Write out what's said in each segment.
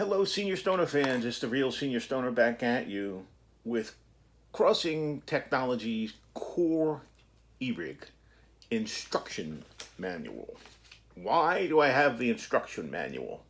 Hello, Senior Stoner fans. It's the real Senior Stoner back at you with Crossing Technologies Core E-Rig Instruction Manual. Why do I have the instruction manual?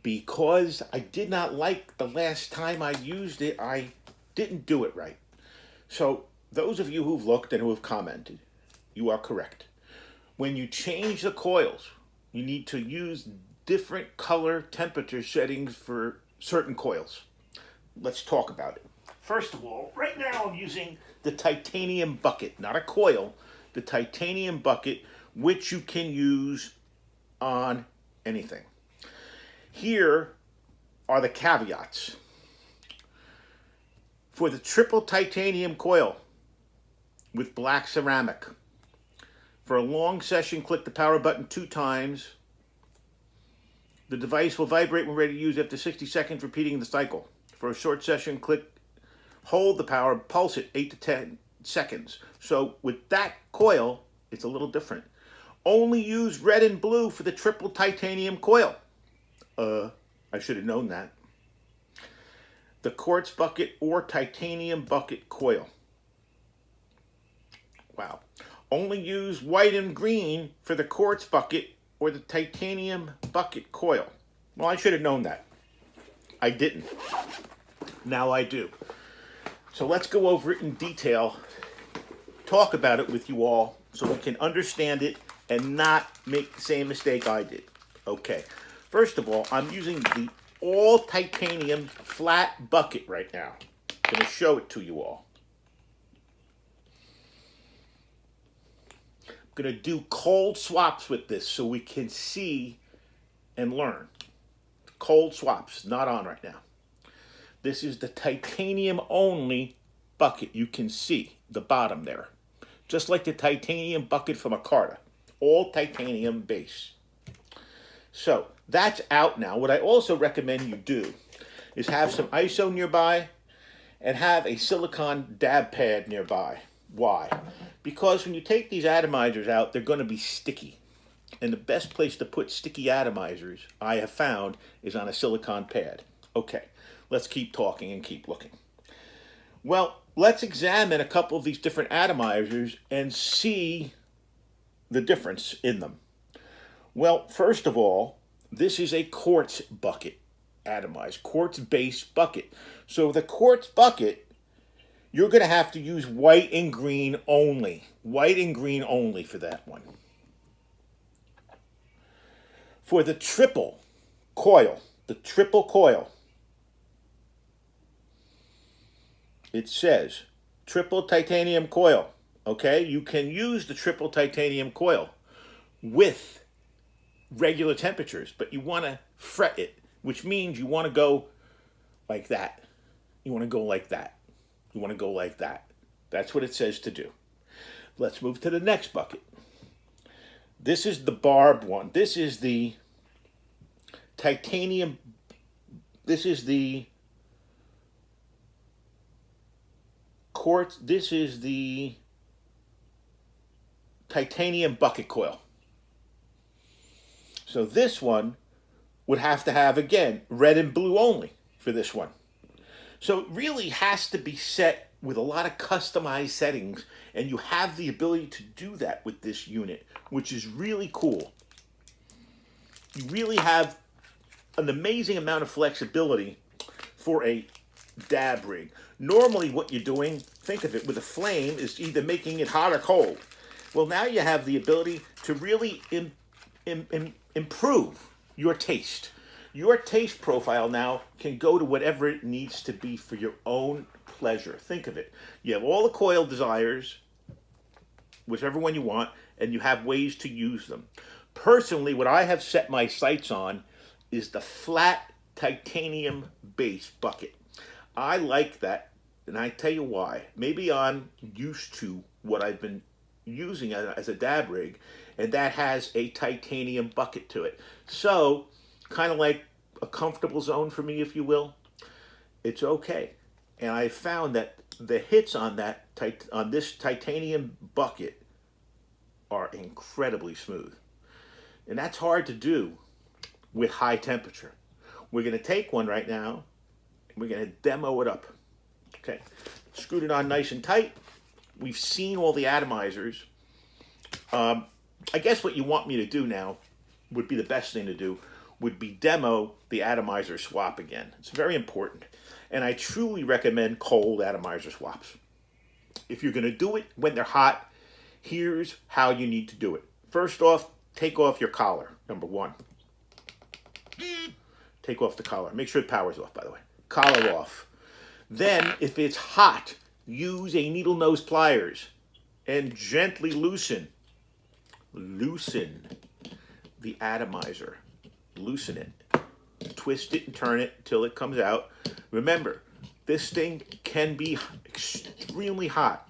Because I did not like the last time I used it, I didn't do it right. So those of you who've looked and who have commented, you are correct. When you change the coils, you need to use different color temperature settings for certain coils. Let's talk about it. First of all, right now I'm using the titanium bucket, not a coil, the titanium bucket, which you can use on anything. Here are the caveats. For the triple titanium coil with black ceramic, for a long session, click the power button 2 times. The device will vibrate when ready to use after 60 seconds, repeating the cycle. For a short session, hold the power, pulse it 8 to 10 seconds. So with that coil, it's a little different. Only use red and blue for the triple titanium coil. I should have known that. The quartz bucket or titanium bucket coil. Wow. Only use white and green for the quartz bucket or the titanium bucket coil. Well, I should have known that. I didn't. Now I do. So let's go over it in detail, talk about it with you all so we can understand it and not make the same mistake I did. Okay. First of all, I'm using the all titanium flat bucket right now. I'm going to show it to you all. Going to do cold swaps with this so we can see and learn. Cold swaps, not on right now. This is the titanium only bucket. You can see the bottom there. Just like the titanium bucket from a Carta. All titanium base. So that's out now. What I also recommend you do is have some ISO nearby and have a silicone dab pad nearby. Why? Because when you take these atomizers out, they're going to be sticky. And the best place to put sticky atomizers, I have found, is on a silicone pad. Okay, let's keep talking and keep looking. Well, let's examine a couple of these different atomizers and see the difference in them. Well, first of all, this is a quartz bucket atomizer, quartz-based bucket. So the quartz bucket, you're going to have to use white and green only. White and green only for that one. For the triple coil, it says triple titanium coil. Okay, you can use the triple titanium coil with regular temperatures, but you want to fret it, which means you want to go like that. You want to go like that. You want to go like that. That's what it says to do. Let's move to the next bucket. This is the barbed one. This is the titanium. This is the quartz. This is the titanium bucket coil. So this one would have to have, again, red and blue only for this one. So it really has to be set with a lot of customized settings, and you have the ability to do that with this unit, which is really cool. You really have an amazing amount of flexibility for a dab rig. Normally what you're doing, think of it, with a flame is either making it hot or cold. Well, now you have the ability to really improve your taste. Your taste profile now can go to whatever it needs to be for your own pleasure. Think of it. You have all the coil desires, whichever one you want, and you have ways to use them. Personally, what I have set my sights on is the flat titanium base bucket. I like that, and I tell you why. Maybe I'm used to what I've been using as a dab rig, and that has a titanium bucket to it. So, kind of like a comfortable zone for me, if you will. It's okay. And I found that the hits on this titanium bucket are incredibly smooth. And that's hard to do with high temperature. We're going to take one right now, and we're going to demo it up. Okay, screwed it on nice and tight. We've seen all the atomizers. I guess what you want me to do now would be the best thing to do, would be demo the atomizer swap again. It's very important. And I truly recommend cold atomizer swaps. If you're going to do it when they're hot, here's how you need to do it. First off, take off your collar, number one. Take off the collar. Make sure the power's off, by the way. Collar off. Then, if it's hot, use a needle nose pliers and gently loosen the atomizer. Loosen it. Twist it and turn it until it comes out. Remember, this thing can be extremely hot.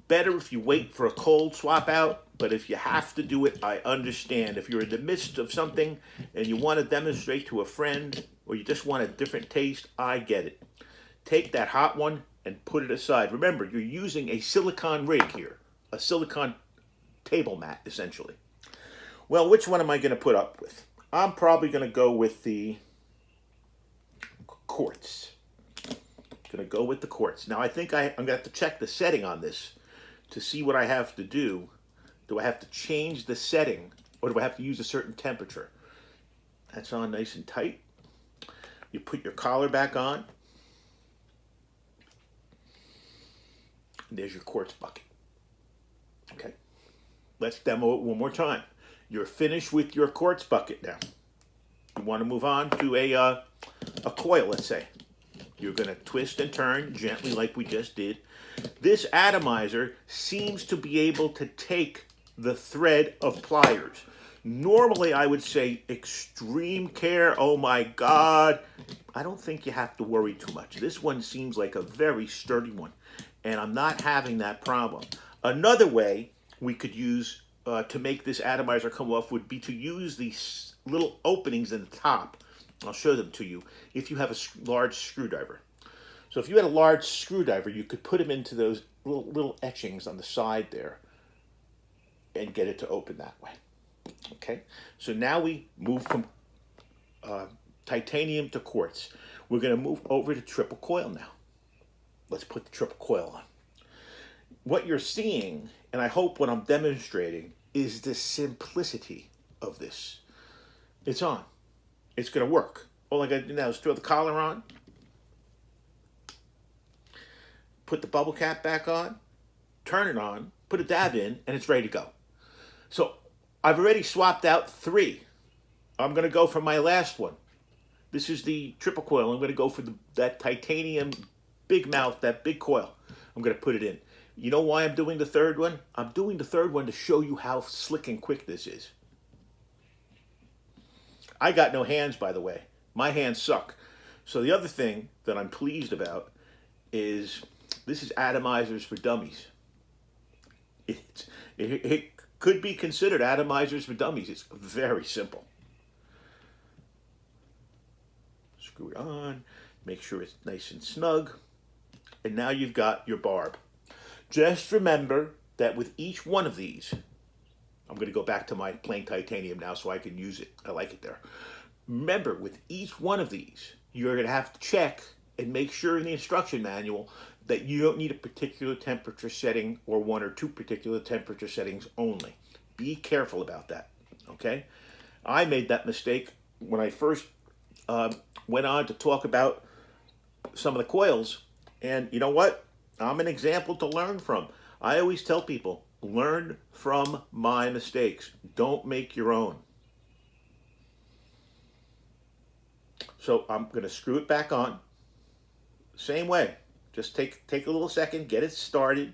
Better if you wait for a cold swap out, but if you have to do it, I understand. If you're in the midst of something and you want to demonstrate to a friend or you just want a different taste, I get it. Take that hot one and put it aside. Remember, you're using a silicone rig here, a silicone table mat, essentially. Well, which one am I going to put up with? I'm probably going to go with the Quartz. Going to go with the Quartz. Now, I think I'm going to have to check the setting on this to see what I have to do. Do I have to change the setting, or do I have to use a certain temperature? That's on nice and tight. You put your collar back on. And there's your quartz bucket. Okay. Let's demo it one more time. You're finished with your quartz bucket now. You want to move on to a coil, let's say. You're going to twist and turn gently like we just did. This atomizer seems to be able to take the thread of pliers. Normally, I would say extreme care. Oh my God. I don't think you have to worry too much. This one seems like a very sturdy one, and I'm not having that problem. Another way we could use to make this atomizer come off would be to use these little openings in the top. I'll show them to you if you have a large screwdriver. So if you had a large screwdriver, you could put them into those little etchings on the side there and get it to open that way. Okay, so now we move from titanium to quartz. We're going to move over to triple coil now. Let's put the triple coil on. What you're seeing, and I hope what I'm demonstrating, is the simplicity of this. It's on. It's going to work. All I got to do now is throw the collar on, put the bubble cap back on, turn it on, put a dab in, and it's ready to go. So I've already swapped out 3. I'm going to go for my last one. This is the triple coil. I'm going to go for that titanium big mouth, that big coil. I'm going to put it in. You know why I'm doing the third one? I'm doing the third one to show you how slick and quick this is. I got no hands, by the way. My hands suck. So the other thing that I'm pleased about is this is Atomizers for Dummies. It could be considered Atomizers for Dummies. It's very simple. Screw it on. Make sure it's nice and snug. And now you've got your barb. Just remember that with each one of these, I'm going to go back to my plain titanium now so I can use it. I like it there. Remember, with each one of these, you're going to have to check and make sure in the instruction manual that you don't need a particular temperature setting or 1 or 2 particular temperature settings only. Be careful about that, okay? I made that mistake when I first went on to talk about some of the coils, and you know what? I'm an example to learn from. I always tell people, learn from my mistakes. Don't make your own. So I'm going to screw it back on. Same way. Just take a little second, get it started,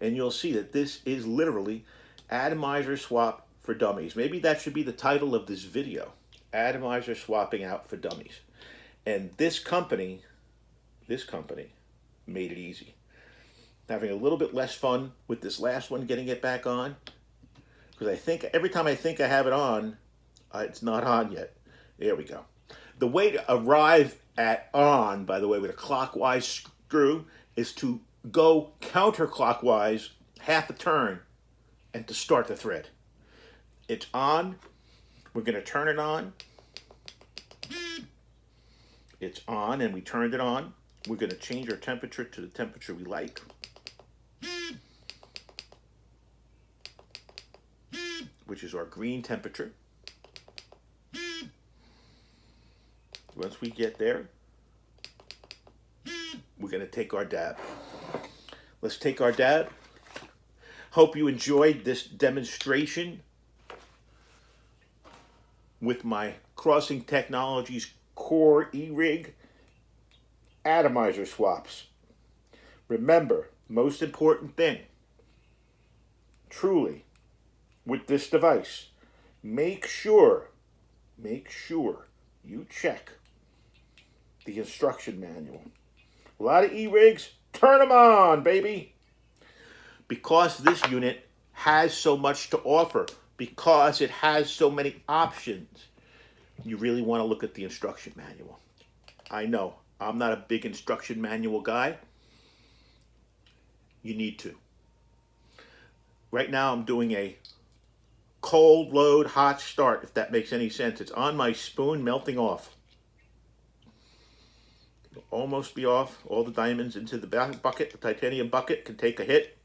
and you'll see that this is literally Atomizer Swap for Dummies. Maybe that should be the title of this video. Atomizer Swapping Out for Dummies. And this company made it easy. Having a little bit less fun with this last one, getting it back on. Because I think every time I think I have it on, it's not on yet. There we go. The way to arrive at on, by the way, with a clockwise screw is to go counterclockwise half a turn and to start the thread. It's on. We're going to turn it on. It's on and we turned it on. We're going to change our temperature to the temperature we like. Which is our green temperature. Once we get there, we're going to take our dab. Let's take our dab. Hope you enjoyed this demonstration with my Crossing Technologies Core E-Rig Atomizer swaps. Remember, most important thing, truly, with this device, make sure you check the instruction manual. A lot of E-rigs, turn them on, baby. Because this unit has so much to offer, because it has so many options, you really want to look at the instruction manual. I know, I'm not a big instruction manual guy. You need to. Right now I'm doing a cold load, hot start, if that makes any sense. It's on my spoon, melting off. It'll almost be off. All the diamonds into the bucket. The titanium bucket can take a hit.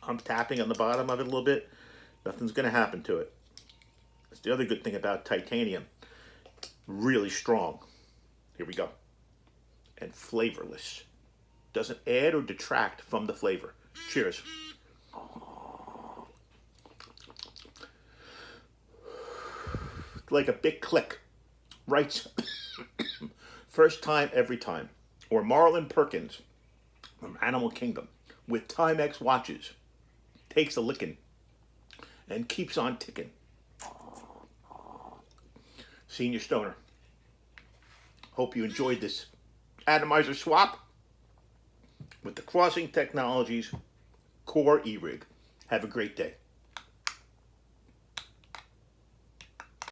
I'm tapping on the bottom of it a little bit. Nothing's going to happen to it. That's the other good thing about titanium. Really strong. Here we go. And flavorless. Doesn't add or detract from the flavor. Cheers. Like a big click. Right. First time, every time. Or Marlon Perkins from Animal Kingdom with Timex watches. Takes a licking and keeps on ticking. Senior Stoner. Hope you enjoyed this atomizer swap with the Crossing Technologies Core E-Rig. Have a great day.